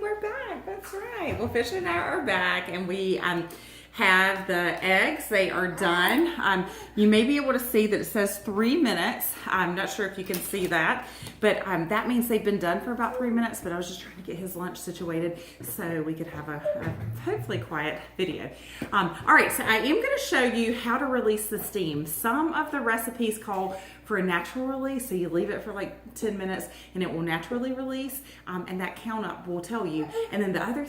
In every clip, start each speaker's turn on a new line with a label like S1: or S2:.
S1: we're back. That's right. Well, Fish and I are back, and we have the eggs. They are done. You may be able to see that it says 3 minutes. I'm not sure if you can see that, but that means they've been done for about 3 minutes, but I was just trying to get his lunch situated so we could have a hopefully quiet video. All right, so I am going to show you how to release the steam. Some of the recipes call for a natural release, so you leave it for like 10 minutes and it will naturally release, and that count up will tell you. And then the other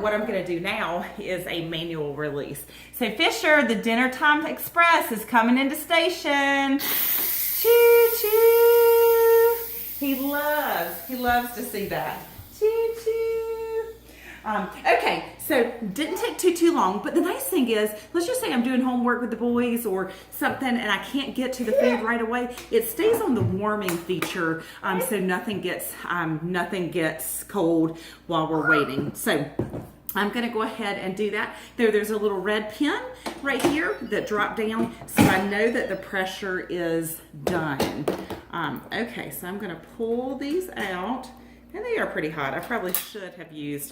S1: what I'm going to do now is a manual release. So Fisher, the dinner time express is coming into station. Choo choo. He loves to see that. Choo choo. Okay, so didn't take too long, but the nice thing is, let's just say I'm doing homework with the boys or something and I can't get to the food right away. It stays on the warming feature, so nothing gets cold while we're waiting. So I'm gonna go ahead and do that. There's a little red pin right here that dropped down, so I know that the pressure is done. Okay, so I'm gonna pull these out. And they are pretty hot. I probably should have used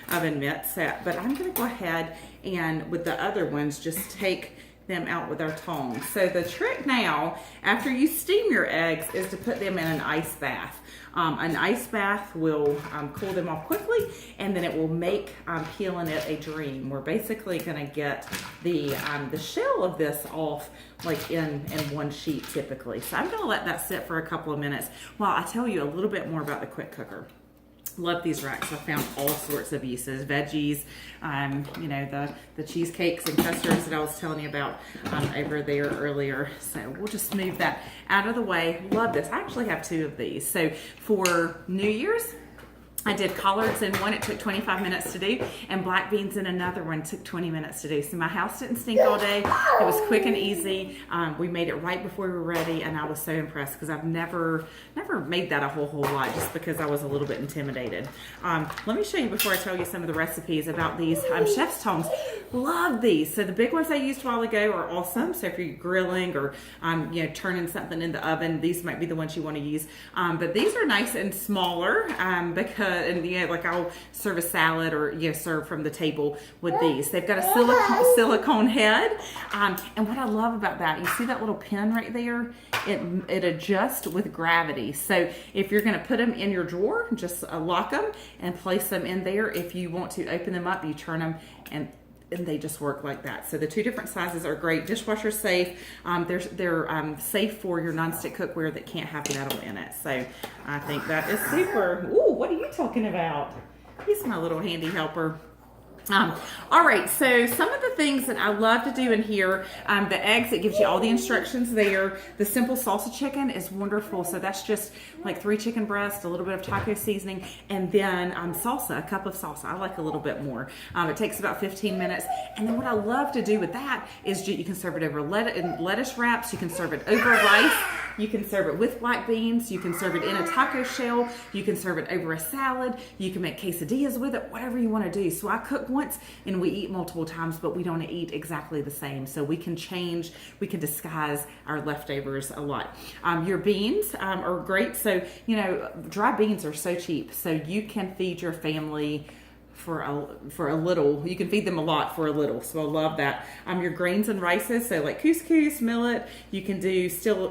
S1: oven mitts, but I'm going to go ahead and with the other ones just take them out with our tongs. So the trick now, after you steam your eggs, is to put them in an ice bath. An ice bath will cool them off quickly, and then it will make peeling it a dream. We're basically going to get the shell of this off like in one sheet typically. So I'm going to let that sit for a couple of minutes while I tell you a little bit more about the Quickcooker. Love these racks. I found all sorts of uses, veggies, you know, the cheesecakes and custards that I was telling you about over there earlier. So we'll just move that out of the way. Love this. I actually have 2 of these. So for New Year's, I did collards in one, it took 25 minutes to do, and black beans in another one took 20 minutes to do. So my house didn't stink all day. It was quick and easy. We made it right before we were ready, and I was so impressed because I've never made that a whole lot just because I was a little bit intimidated. Let me show you before I tell you some of the recipes about these chef's tongs. Love these. So the big ones I used a while ago are awesome. So if you're grilling or you know, turning something in the oven, these might be the ones you want to use. But these are nice and smaller because and you know, like I'll serve a salad or you know, serve from the table with these. They've got a silicone head, and what I love about that, you see that little pin right there? It adjusts with gravity. So if you're going to put them in your drawer, just lock them and place them in there. If you want to open them up, you turn them and they just work like that. So the 2 different sizes are great. Dishwasher safe. They're safe for your nonstick cookware that can't have metal in it. So I think that is super. Ooh, what are you talking about? He's my little handy helper. All right, so some of the things that I love to do in here, the eggs, it gives you all the instructions there. The simple salsa chicken is wonderful. So that's just like 3 chicken breasts, a little bit of taco seasoning, and then salsa, a cup of salsa. I like a little bit more. It takes about 15 minutes. And then what I love to do with that is you can serve it over lettuce wraps. You can serve it over rice. You can serve it with black beans. You can serve it in a taco shell. You can serve it over a salad. You can make quesadillas with it, whatever you want to do. So I cook once and we eat multiple times, but we don't eat exactly the same. So we can change, we can disguise our leftovers a lot. Your beans are great. So, you know, dry beans are so cheap. So you can feed your family for a little. You can feed them a lot for a little. So I love that. Your grains and rices, so like couscous, millet. You can do steel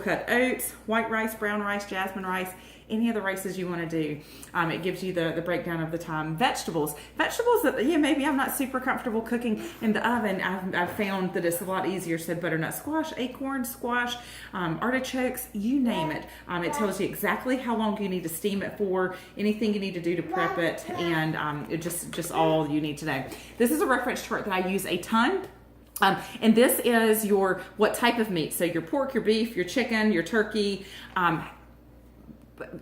S1: cut oats, white rice, brown rice, jasmine rice, any of the rices you want to do. It gives you the breakdown of the time. Vegetables that, yeah, maybe I'm not super comfortable cooking in the oven. I've found that it's a lot easier. So butternut squash, acorn squash, artichokes, you name it. It tells you exactly how long you need to steam it for, anything you need to do to prep it, and it just all you need to know. This is a reference chart that I use a ton. And this is your what type of meat. So your pork, your beef, your chicken, your turkey,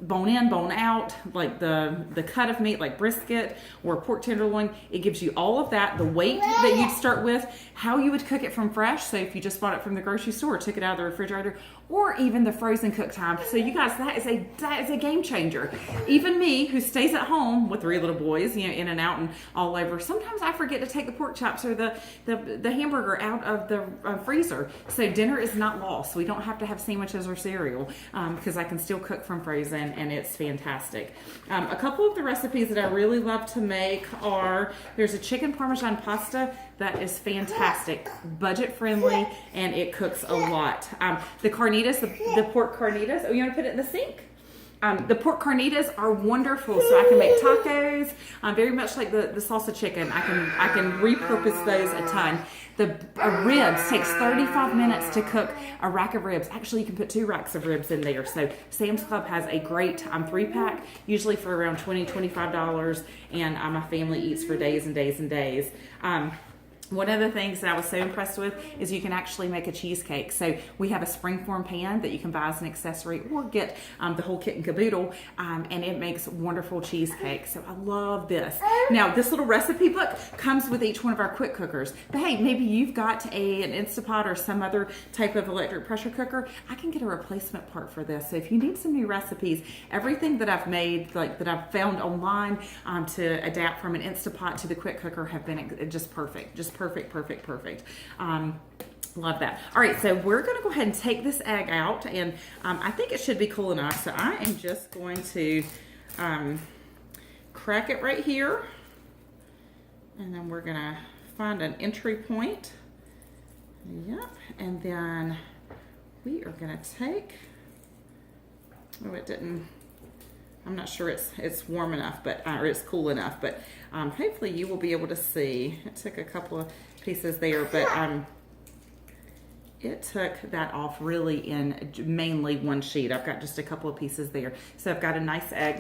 S1: bone in, bone out, like the cut of meat like brisket or pork tenderloin. It gives you all of that, the weight that you'd start with, how you would cook it from fresh. So if you just bought it from the grocery store, took it out of the refrigerator, or even the frozen cook time. So you guys, that is a game changer. Even me, who stays at home with 3 little boys, you know, in and out and all over, sometimes I forget to take the pork chops or the hamburger out of the freezer. So dinner is not lost. We don't have to have sandwiches or cereal because I can still cook from frozen, and it's fantastic. A couple of the recipes that I really love to make are, there's a chicken parmesan pasta that is fantastic, budget friendly, and it cooks a lot. The carnitas, the pork carnitas. Oh, you want to put it in the sink? The pork carnitas are wonderful, so I can make tacos. Very much like the salsa chicken. I can repurpose those a ton. The ribs takes 35 minutes to cook a rack of ribs. Actually, you can put 2 racks of ribs in there. So Sam's Club has a great 3-pack, usually for around $20-$25, and my family eats for days and days and days. One of the things that I was so impressed with is you can actually make a cheesecake. So we have a springform pan that you can buy as an accessory or get the whole kit and caboodle, and it makes wonderful cheesecake. So I love this. Now, this little recipe book comes with each one of our quick cookers. But hey, maybe you've got an Instapot or some other type of electric pressure cooker. I can get a replacement part for this. So if you need some new recipes, everything that I've made, like that I've found online to adapt from an Instapot to the quick cooker have been just perfect. Just perfect. Love that. All right, so we're going to go ahead and take this egg out, and I think it should be cool enough. So I am just going to crack it right here, and then we're going to find an entry point. Yep, and then we are going to take, oh, it didn't, I'm not sure it's warm enough, but or it's cool enough, but hopefully you will be able to see. It took a couple of pieces there, but it took that off really in mainly one sheet. I've got just a couple of pieces there. So I've got a nice egg,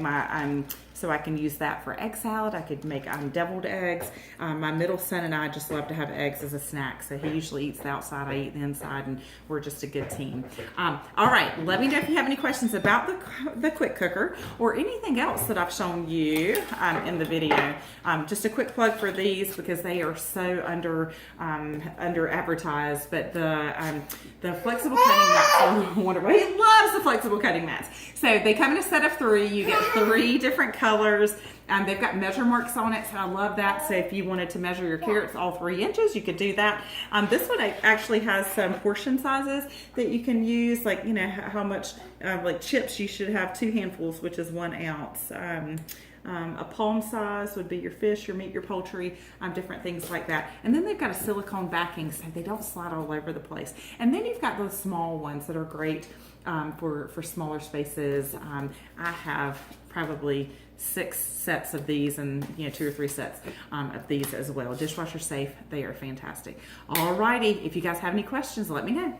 S1: so I can use that for egg salad. I could make deviled eggs. My middle son and I just love to have eggs as a snack. So he usually eats the outside, I eat the inside, and we're just a good team. All right, let me know if you have any questions about the quick cooker or anything else that I've shown you in the video. Just a quick plug for these because they are so under advertised, but the flexible cutting mats are wonderful. He loves the flexible cutting mats. So they come in a set of 3. You get 3 different colors. They've got measure marks on it, so I love that. So if you wanted to measure your carrots all 3 inches, you could do that. This one actually has some portion sizes that you can use, like, you know, how much like chips you should have 2 handfuls, which is 1 ounce. A palm size would be your fish, your meat, your poultry, different things like that. And then they've got a silicone backing so they don't slide all over the place. And then you've got those small ones that are great for smaller spaces. I have probably 6 sets of these, and 2 or 3 sets of these as well. Dishwasher safe, they are fantastic. All righty, if you guys have any questions, let me know.